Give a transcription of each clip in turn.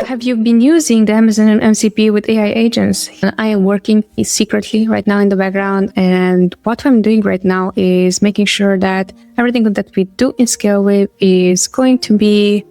have you been using the Amazon MCP with AI agents? I am working secretly right now in the background, and what I'm doing right now is making sure that everything that we do in ScaleWave is going to be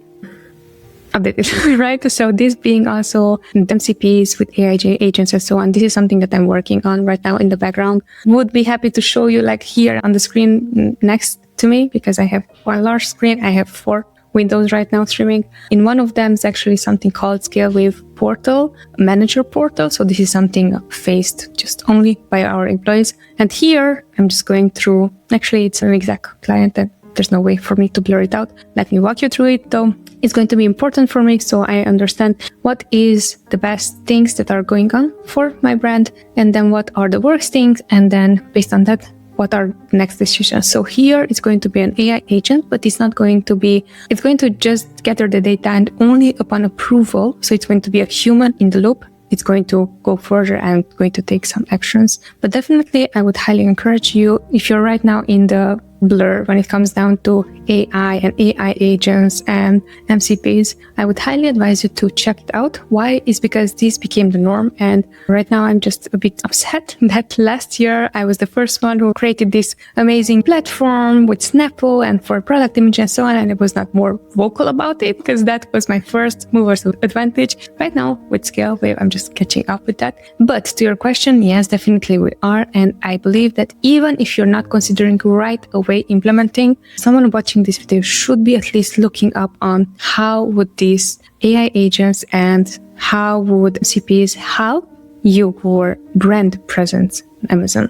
updated, right? So this being also MCPs with AI agents and so on, this is something that I'm working on right now in the background. Would be happy to show you like here on the screen next to me, because I have one large screen. I have 4 windows right now streaming. In one of them is actually something called ScaleWave Portal, Manager Portal. So this is something faced just only by our employees. And here I'm just going through, actually it's an exact client that there's no way for me to blur it out. Let me walk you through it though. It's going to be important for me so I understand what is the best things that are going on for my brand, and then what are the worst things, and then based on that, what are next decisions. So here it's going to be an AI agent, but it's not going to be, it's going to just gather the data, and only upon approval, so it's going to be a human in the loop, it's going to go further and going to take some actions. But definitely I would highly encourage you, if you're right now in the blur when it comes down to AI and AI agents and MCPs, I would highly advise you to check it out. Why? Is because this became the norm, and right now I'm just a bit upset that last year I was the first one who created this amazing platform with Snapple and for product image and so on, and I was not more vocal about it because that was my first mover's advantage. Right now with ScaleWave, I'm just catching up with that. But to your question, yes, definitely we are, and I believe that even if you're not considering right away implementing, someone watching this video should be at least looking up on how would these AI agents and how would CPs help your brand presence on Amazon.